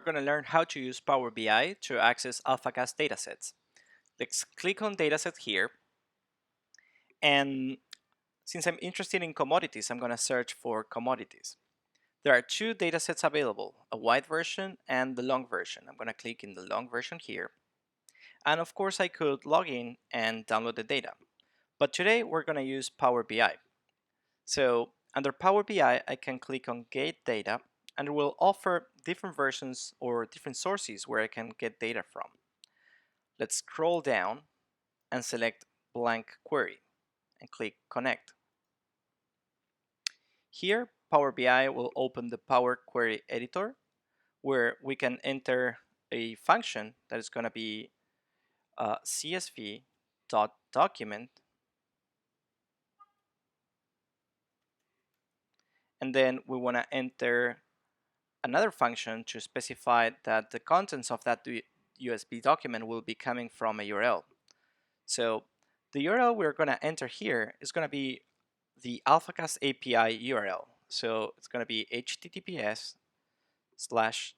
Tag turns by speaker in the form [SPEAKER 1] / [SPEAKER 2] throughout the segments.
[SPEAKER 1] We're going to learn how to use Power BI to access Alphacast datasets. Let's click on Dataset here. And since I'm interested in commodities, I'm going to search for commodities. There are two datasets available, a wide version and the long version. I'm going to click in the long version here. And of course, I could log in and download the data. But today, we're going to use Power BI. So under Power BI, I can click on Get Data, and it will offer different versions or different sources where I can get data from. Let's scroll down and select Blank Query and click Connect. Here, Power BI will open the Power Query Editor, where we can enter a function that is going to be csv.document, and then we want to enter another function to specify that the contents of that USB document will be coming from a URL. So the URL we're going to enter here is going to be the Alphacast API URL. So it's going to be https slash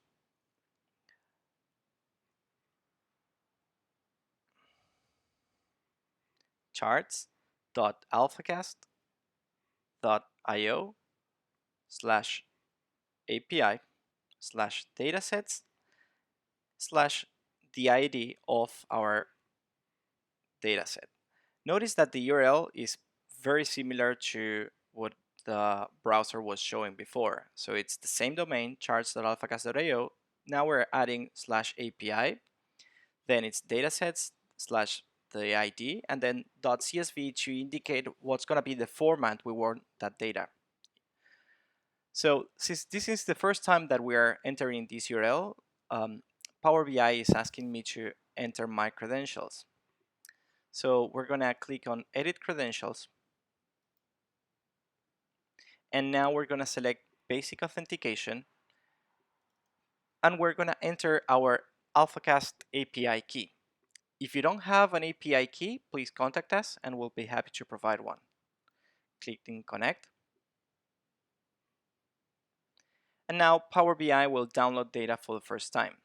[SPEAKER 1] charts.alphacast.io slash API slash datasets slash the ID of our dataset. Notice that the URL is very similar to what the browser was showing before. So it's the same domain, charts.alphacast.io. Now we're adding slash API, then it's datasets slash the ID, and then .csv to indicate what's going to be the format we want that data. So since this is the first time that we are entering this URL, Power BI is asking me to enter my credentials. So we're going to click on Edit Credentials. And now we're going to select Basic Authentication. And we're going to enter our Alphacast API key. If you don't have an API key, please contact us and we'll be happy to provide one. Click in Connect. And now Power BI will download data for the first time.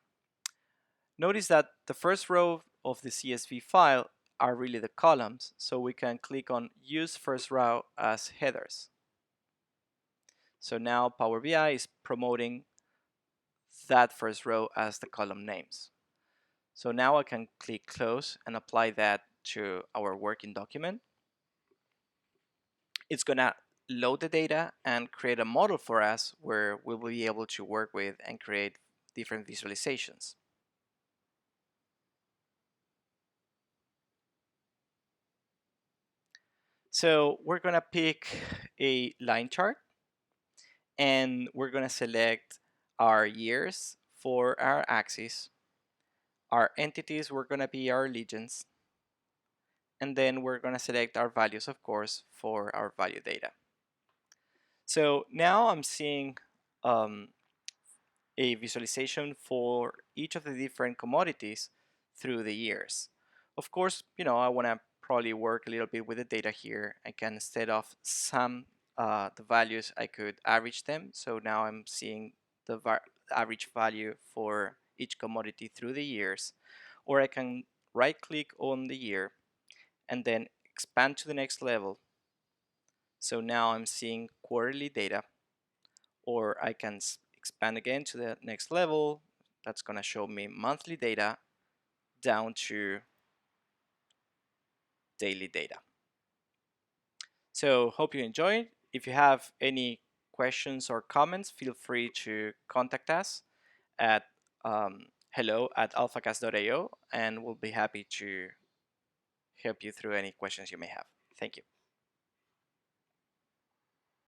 [SPEAKER 1] Notice that the first row of the CSV file are really the columns, so we can click on Use First Row as headers. So now Power BI is promoting that first row as the column names. So now I can click Close and apply that to our working document. It's going to load the data and create a model for us where we will be able to work with and create different visualizations. So we're going to pick a line chart and we're going to select our years for our axis. Our entities were going to be our legends. And then we're going to select our values, of course, for our value data. So now I'm seeing a visualization for each of the different commodities through the years. Of course, I want to probably work a little bit with the data here. I can, instead of sum the values, I could average them. So now I'm seeing the average value for each commodity through the years. Or I can right click on the year and then expand to the next level. So now I'm seeing quarterly data, or I can expand again to the next level. That's going to show me monthly data down to daily data. So hope you enjoyed. If you have any questions or comments, feel free to contact us at hello@alphacast.io, and we'll be happy to help you through any questions you may have. Thank you.